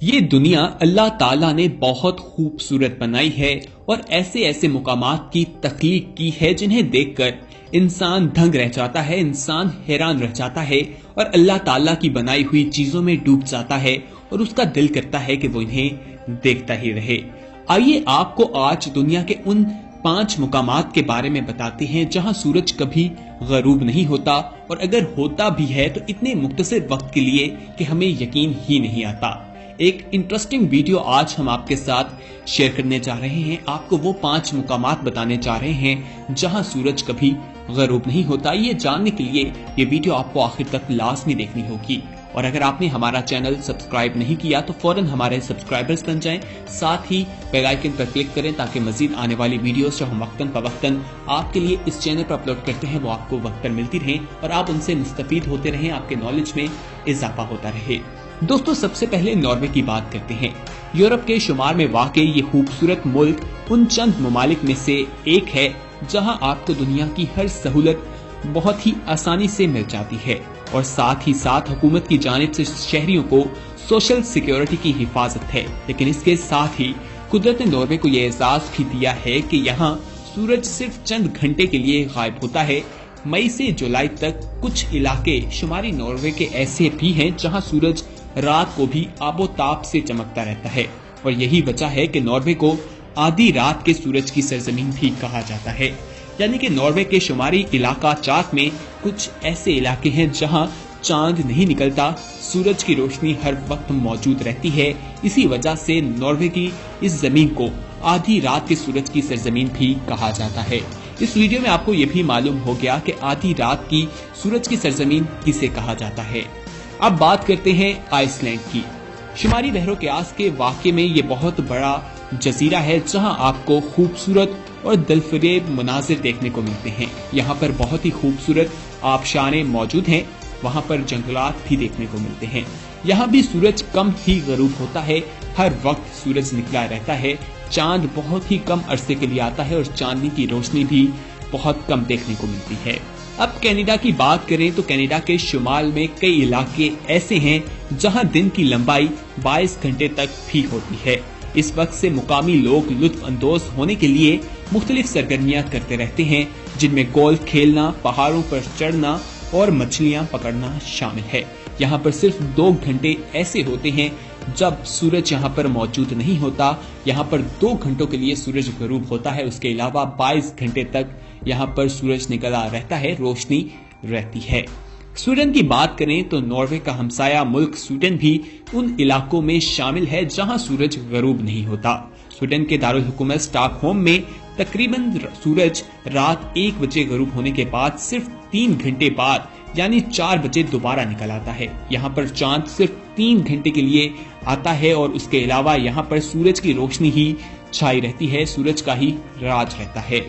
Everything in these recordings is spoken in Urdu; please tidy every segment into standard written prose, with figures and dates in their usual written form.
یہ دنیا اللہ تعالیٰ نے بہت خوبصورت بنائی ہے اور ایسے ایسے مقامات کی تخلیق کی ہے جنہیں دیکھ کر انسان دنگ رہ جاتا ہے، انسان حیران رہ جاتا ہے اور اللہ تعالیٰ کی بنائی ہوئی چیزوں میں ڈوب جاتا ہے اور اس کا دل کرتا ہے کہ وہ انہیں دیکھتا ہی رہے۔ آئیے آپ کو آج دنیا کے ان 5 مقامات کے بارے میں بتاتے ہیں جہاں سورج کبھی غروب نہیں ہوتا، اور اگر ہوتا بھی ہے تو اتنے مختصر وقت کے لیے کہ ہمیں یقین ہی نہیں آتا۔ ایک انٹرسٹنگ ویڈیو آج ہم آپ کے ساتھ شیئر کرنے جا رہے ہیں، آپ کو وہ 5 مقامات بتانے جا رہے ہیں جہاں سورج کبھی غروب نہیں ہوتا۔ یہ جاننے کے لیے یہ ویڈیو آپ کو آخر تک لازمی دیکھنی ہوگی، اور اگر آپ نے ہمارا چینل سبسکرائب نہیں کیا تو فوراً ہمارے سبسکرائبرز بن جائیں، ساتھ ہی بیل آئیکن پر کلک کریں تاکہ مزید آنے والی ویڈیوز جو ہم وقتاً فوقتاً آپ کے لیے اس چینل پر اپلوڈ کرتے ہیں وہ آپ کو وقت پر ملتی رہیں اور آپ ان سے مستفید ہوتے رہیں، آپ کے نالج میں اضافہ ہوتا رہے۔ دوستو، سب سے پہلے ناروے کی بات کرتے ہیں۔ یورپ کے شمال میں واقع یہ خوبصورت ملک ان چند ممالک میں سے ایک ہے جہاں آپ کو دنیا کی ہر سہولت بہت ہی آسانی سے مل جاتی ہے، اور ساتھ ہی ساتھ حکومت کی جانب سے شہریوں کو سوشل سیکیورٹی کی حفاظت ہے۔ لیکن اس کے ساتھ ہی قدرت نے ناروے کو یہ اعزاز بھی دیا ہے کہ یہاں سورج صرف چند گھنٹے کے لیے غائب ہوتا ہے۔ مئی سے جولائی تک کچھ علاقے شمالی ناروے کے ایسے بھی ہیں جہاں سورج رات کو بھی آب و تاب سے چمکتا رہتا ہے، اور یہی وجہ ہے کہ ناروے کو آدھی رات کے سورج کی سرزمین بھی کہا جاتا ہے۔ یعنی کہ ناروے کے شمالی علاقہ جات میں کچھ ایسے علاقے ہیں جہاں چاند نہیں نکلتا، سورج کی روشنی ہر وقت موجود رہتی ہے۔ اسی وجہ سے ناروے کی اس زمین کو آدھی رات کے سورج کی سرزمین بھی کہا جاتا ہے۔ اس ویڈیو میں آپ کو یہ بھی معلوم ہو گیا کہ آدھی رات کی سورج کی سرزمین کسے کہا جاتا ہے۔ اب بات کرتے ہیں آئس لینڈ کی۔ شمالی بحرالکاہل کے واقع میں یہ بہت بڑا جزیرہ ہے جہاں آپ کو خوبصورت اور دلفریب مناظر دیکھنے کو ملتے ہیں۔ یہاں پر بہت ہی خوبصورت آبشاریں موجود ہیں، وہاں پر جنگلات بھی دیکھنے کو ملتے ہیں۔ یہاں بھی سورج کم ہی غروب ہوتا ہے، ہر وقت سورج نکلا رہتا ہے، چاند بہت ہی کم عرصے کے لیے آتا ہے اور چاندنی کی روشنی بھی بہت کم دیکھنے کو ملتی ہے۔ اب کینیڈا کی بات کریں تو کینیڈا کے شمال میں کئی علاقے ایسے ہیں جہاں دن کی لمبائی 22 گھنٹے تک بھی ہوتی ہے۔ اس وقت سے مقامی لوگ لطف اندوز ہونے کے لیے مختلف سرگرمیاں کرتے رہتے ہیں، جن میں گولف کھیلنا، پہاڑوں پر چڑھنا اور مچھلیاں پکڑنا شامل ہے۔ یہاں پر صرف 2 گھنٹے ایسے ہوتے ہیں جب سورج یہاں پر موجود نہیں ہوتا، یہاں پر 2 گھنٹوں کے لیے سورج غروب ہوتا ہے، اس کے علاوہ 22 گھنٹے تک یہاں پر سورج نکلا رہتا ہے، روشنی رہتی ہے۔ سویڈن کی بات کریں تو ناروے کا ہمسایہ ملک سویڈن بھی ان علاقوں میں شامل ہے جہاں سورج غروب نہیں ہوتا۔ سویڈن کے دارالحکومت اسٹاک ہوم میں تقریباً سورج رات 1 بجے غروب ہونے کے بعد صرف 3 گھنٹے بعد یعنی 4 بجے دوبارہ نکل آتا ہے۔ یہاں پر چاند صرف 3 گھنٹے کے لیے آتا ہے، اور اس کے علاوہ یہاں پر سورج کی روشنی ہی چھائی رہتی ہے، سورج کا ہی راج رہتا ہے۔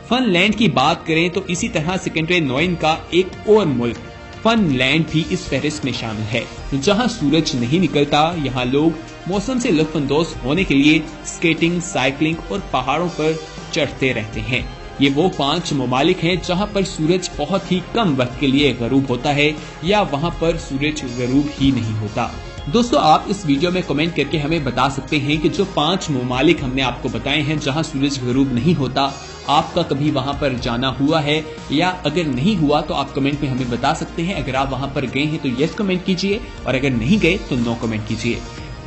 فن لینڈ کی بات کریں تو اسی طرح سیکنڈری نوئن کا ایک اور ملک فن لینڈ بھی اس فہرست میں شامل ہے، جہاں سورج نہیں نکلتا۔ یہاں لوگ موسم سے لطف اندوز ہونے کے لیے سکیٹنگ، سائیکلنگ اور پہاڑوں پر چڑھتے رہتے ہیں۔ یہ وہ 5 ممالک ہیں جہاں پر سورج بہت ہی کم وقت کے لیے غروب ہوتا ہے یا وہاں پر سورج غروب ہی نہیں ہوتا۔ دوستو، آپ اس ویڈیو میں کمنٹ کر کے ہمیں بتا سکتے ہیں کہ جو 5 ممالک ہم نے آپ کو بتائے ہیں جہاں سورج غروب نہیں ہوتا، آپ کا کبھی وہاں پر جانا ہوا ہے، یا اگر نہیں ہوا تو آپ کمنٹ میں ہمیں بتا سکتے ہیں۔ اگر آپ وہاں پر گئے ہیں تو یس کمنٹ کیجئے، اور اگر نہیں گئے تو نو کمنٹ کیجئے۔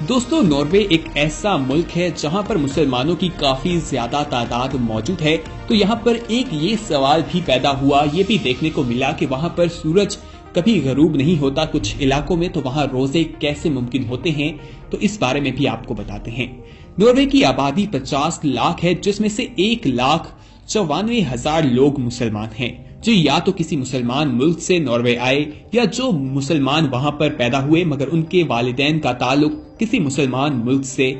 دوستو، ناروے ایک ایسا ملک ہے جہاں پر مسلمانوں کی کافی زیادہ تعداد موجود ہے، تو یہاں پر ایک یہ سوال بھی پیدا ہوا، یہ بھی دیکھنے کو ملا کہ وہاں پر سورج کبھی غروب نہیں ہوتا کچھ علاقوں میں، تو وہاں روزے کیسے ممکن ہوتے ہیں، تو اس بارے میں بھی آپ کو بتاتے ہیں۔ ناروے کی آبادی 50 لاکھ ہے، جس میں سے 1,94,000 لوگ مسلمان ہیں، جو یا تو کسی مسلمان ملک سے ناروے آئے یا جو مسلمان وہاں پر پیدا ہوئے مگر ان کے والدین کا تعلق کسی مسلمان ملک سے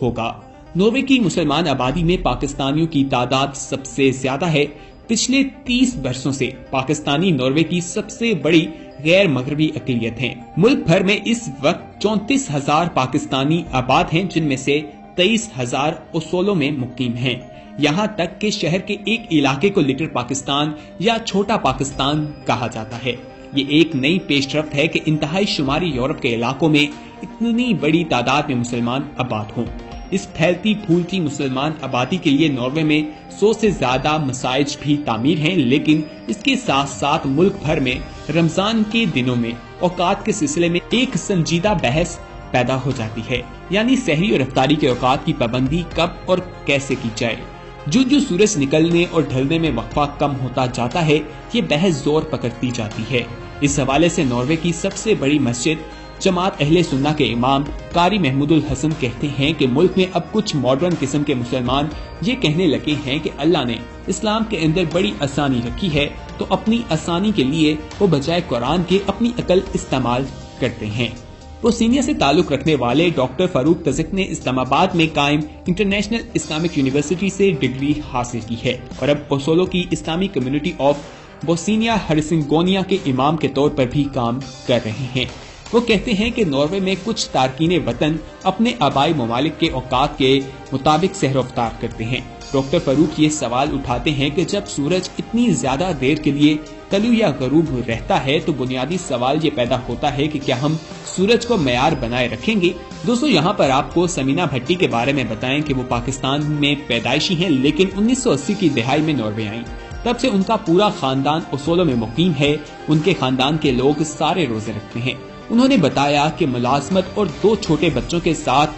ہوگا۔ ناروے کی مسلمان آبادی میں پاکستانیوں کی تعداد سب سے زیادہ ہے۔ پچھلے 30 برسوں سے پاکستانی ناروے کی سب سے بڑی غیر مغربی اقلیت ہیں۔ ملک بھر میں اس وقت 34,000 پاکستانی آباد ہیں، جن میں سے 23,000 اصولوں میں مقیم ہیں۔ یہاں تک کہ شہر کے ایک علاقے کو لٹل پاکستان یا چھوٹا پاکستان کہا جاتا ہے۔ یہ ایک نئی پیش رفت ہے کہ انتہائی شماری یورپ کے علاقوں میں اتنی بڑی تعداد میں مسلمان آباد ہوں۔ اس پھیلتی پھولتی مسلمان آبادی کے لیے ناروے میں 100 سے زیادہ مساجد بھی تعمیر ہیں، لیکن اس کے ساتھ ساتھ ملک بھر میں رمضان کے دنوں میں اوقات کے سلسلے میں ایک سنجیدہ بحث پیدا ہو جاتی ہے، یعنی سحری اور افطاری کے اوقات کی پابندی کب اور کیسے کی جائے۔ جو سورج نکلنے اور ڈھلنے میں وقفہ کم ہوتا جاتا ہے، یہ بحث زور پکڑتی جاتی ہے۔ اس حوالے سے ناروے کی سب سے بڑی مسجد جماعت اہل سنہ کے امام قاری محمود الحسن کہتے ہیں کہ ملک میں اب کچھ ماڈرن قسم کے مسلمان یہ کہنے لگے ہیں کہ اللہ نے اسلام کے اندر بڑی آسانی رکھی ہے، تو اپنی آسانی کے لیے وہ بجائے قرآن کے اپنی عقل استعمال کرتے ہیں۔ بوسنیا سے تعلق رکھنے والے ڈاکٹر فاروق تزک نے اسلام آباد میں قائم انٹرنیشنل اسلامک یونیورسٹی سے ڈگری حاصل کی ہے اور اب اوسولو کی اسلامی کمیونٹی آف بوسنیا ہرسنگونیا کے امام کے طور پر بھی کام کر رہے ہیں۔ وہ کہتے ہیں کہ ناروے میں کچھ تارکین وطن اپنے آبائی ممالک کے اوقات کے مطابق سحر و افطار کرتے ہیں۔ ڈاکٹر فاروق یہ سوال اٹھاتے ہیں کہ جب سورج اتنی زیادہ دیر کے لیے طلوع یا غروب رہتا ہے تو بنیادی سوال یہ پیدا ہوتا ہے کہ کیا ہم سورج کو معیار بنائے رکھیں گے؟ دوستو، یہاں پر آپ کو سمینا بھٹی کے بارے میں بتائیں کہ وہ پاکستان میں پیدائشی ہیں، لیکن 1980 کی دہائی میں ناروے آئیں۔ تب سے ان کا پورا خاندان اوسولو میں مقیم ہے۔ ان کے خاندان کے لوگ سارے روزے رکھتے ہیں۔ انہوں نے بتایا کہ ملازمت اور 2 چھوٹے بچوں کے ساتھ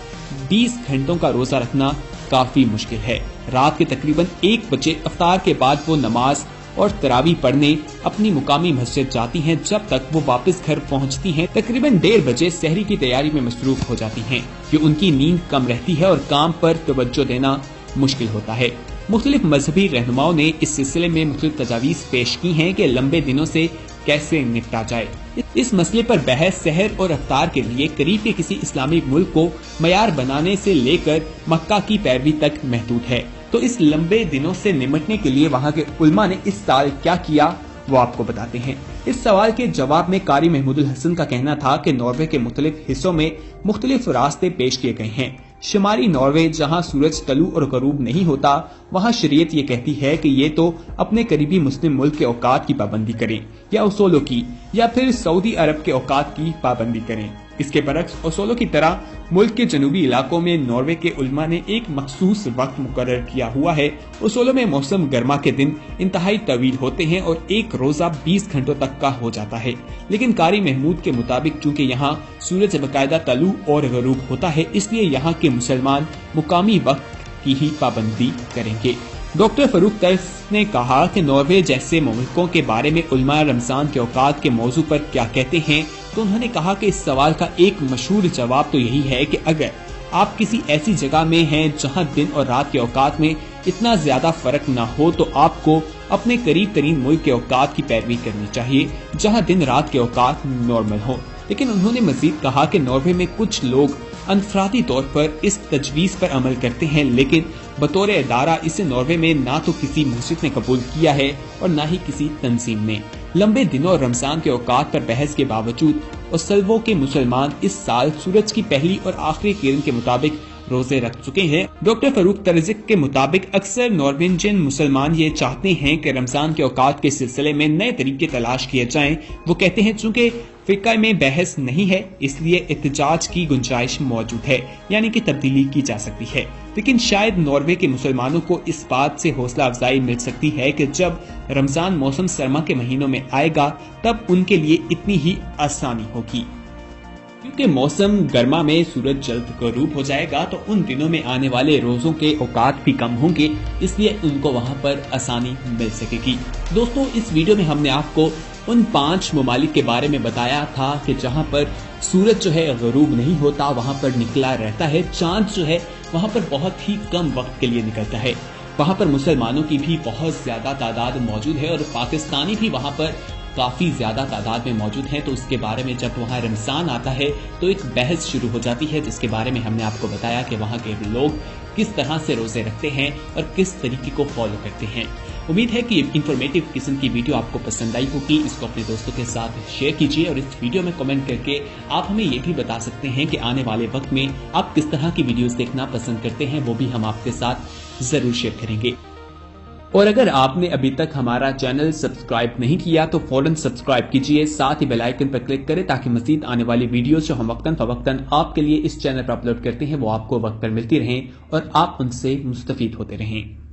20 گھنٹوں کا روزہ رکھنا کافی مشکل ہے۔ رات کے تقریباً 1 بجے افطار کے بعد وہ نماز اور تراویح پڑھنے اپنی مقامی مسجد جاتی ہیں۔ جب تک وہ واپس گھر پہنچتی ہیں تقریباً 1:30 بجے سحری کی تیاری میں مصروف ہو جاتی ہیں کہ ان کی نیند کم رہتی ہے اور کام پر توجہ دینا مشکل ہوتا ہے۔ مختلف مذہبی رہنماؤں نے اس سلسلے میں مختلف تجاویز پیش کی ہیں کہ لمبے دنوں سے کیسے نپٹا جائے۔ اس مسئلے پر بحث سحر اور افطار کے لیے قریب کے کسی اسلامی ملک کو معیار بنانے سے لے کر مکہ کی پیروی تک محدود ہے۔ تو اس لمبے دنوں سے نمٹنے کے لیے وہاں کے علماء نے اس سال کیا کیا، وہ آپ کو بتاتے ہیں۔ اس سوال کے جواب میں قاری محمود الحسن کا کہنا تھا کہ ناروے کے مختلف حصوں میں مختلف راستے پیش کیے گئے ہیں۔ شمالی ناروے جہاں سورج طلوع اور غروب نہیں ہوتا، وہاں شریعت یہ کہتی ہے کہ یہ تو اپنے قریبی مسلم ملک کے اوقات کی پابندی کریں، یا اوسولو کی، یا پھر سعودی عرب کے اوقات کی پابندی کریں۔ اس کے برعکس اوسولو کی طرح ملک کے جنوبی علاقوں میں ناروے کے علماء نے ایک مخصوص وقت مقرر کیا ہوا ہے۔ اوسولو میں موسم گرما کے دن انتہائی طویل ہوتے ہیں اور ایک روزہ 20 گھنٹوں تک کا ہو جاتا ہے، لیکن قاری محمود کے مطابق چونکہ یہاں سورج باقاعدہ طلوع اور غروب ہوتا ہے، اس لیے یہاں کے مسلمان مقامی وقت کی ہی پابندی کریں گے۔ ڈاکٹر فاروق تزک نے کہا کہ ناروے جیسے ملکوں کے بارے میں علماء رمضان کے اوقات کے موضوع پر کیا کہتے ہیں، تو انہوں نے کہا کہ اس سوال کا ایک مشہور جواب تو یہی ہے کہ اگر آپ کسی ایسی جگہ میں ہیں جہاں دن اور رات کے اوقات میں اتنا زیادہ فرق نہ ہو تو آپ کو اپنے قریب ترین ملک کے اوقات کی پیروی کرنی چاہیے جہاں دن رات کے اوقات نارمل ہوں۔ لیکن انہوں نے مزید کہا کہ ناروے میں کچھ لوگ انفرادی طور پر اس تجویز پر عمل کرتے ہیں، لیکن بطور ادارہ اسے ناروے میں نہ تو کسی مسجد نے قبول کیا ہے اور نہ ہی کسی تنظیم نے۔ لمبے دنوں اور رمضان کے اوقات پر بحث کے باوجود اوسولو کے مسلمان اس سال سورج کی پہلی اور آخری کرن کے مطابق روزے رکھ چکے ہیں۔ ڈاکٹر فاروق تزک کے مطابق اکثر نارویجین مسلمان یہ چاہتے ہیں کہ رمضان کے اوقات کے سلسلے میں نئے طریقے تلاش کیے جائیں۔ وہ کہتے ہیں چونکہ فقہ میں بحث نہیں ہے، اس لیے احتجاج کی گنجائش موجود ہے، یعنی کہ تبدیلی کی جا سکتی ہے۔ لیکن شاید ناروے کے مسلمانوں کو اس بات سے حوصلہ افزائی مل سکتی ہے کہ جب رمضان موسم سرما کے مہینوں میں آئے گا تب ان کے لیے اتنی ہی آسانی ہوگی، کیونکہ موسم گرما میں سورج جلد غروب ہو جائے گا تو ان دنوں میں آنے والے روزوں کے اوقات بھی کم ہوں گے، اس لیے ان کو وہاں پر آسانی مل سکے گی۔ دوستو، اس ویڈیو میں ہم نے آپ کو ان 5 ممالک کے بارے میں بتایا تھا کہ جہاں پر سورج جو ہے غروب نہیں ہوتا، وہاں پر نکلا رہتا ہے، چاند جو ہے وہاں پر بہت ہی کم وقت کے لیے نکلتا ہے۔ وہاں پر مسلمانوں کی بھی بہت زیادہ تعداد موجود ہے اور پاکستانی بھی وہاں پر کافی زیادہ تعداد میں موجود ہیں۔ تو اس کے بارے میں جب وہاں رمضان آتا ہے تو ایک بحث شروع ہو جاتی ہے، جس کے بارے میں ہم نے آپ کو بتایا کہ وہاں کے لوگ کس طرح سے روزے رکھتے ہیں اور کس طریقے کو فالو کرتے ہیں۔ امید ہے کہ انفارمیٹیو قسم کی ویڈیو آپ کو پسند آئی ہوگی۔ اس کو اپنے دوستوں کے ساتھ شیئر کیجیے اور اس ویڈیو میں کمنٹ کر کے آپ ہمیں یہ بھی بتا سکتے ہیں کہ آنے والے وقت میں آپ کس طرح کی ویڈیوز دیکھنا پسند کرتے ہیں، وہ بھی ہم آپ کے ساتھ ضرور شیئر کریں گے۔ اور اگر آپ نے ابھی تک ہمارا چینل سبسکرائب نہیں کیا تو فوراً سبسکرائب کیجئے، ساتھ ہی بیل آئیکن پر کلک کریں تاکہ مزید آنے والی ویڈیوز جو ہم وقتاً فوقتاً آپ کے لیے اس چینل پر اپلوڈ کرتے ہیں وہ آپ کو وقت پر ملتی رہیں اور آپ ان سے مستفید ہوتے رہیں۔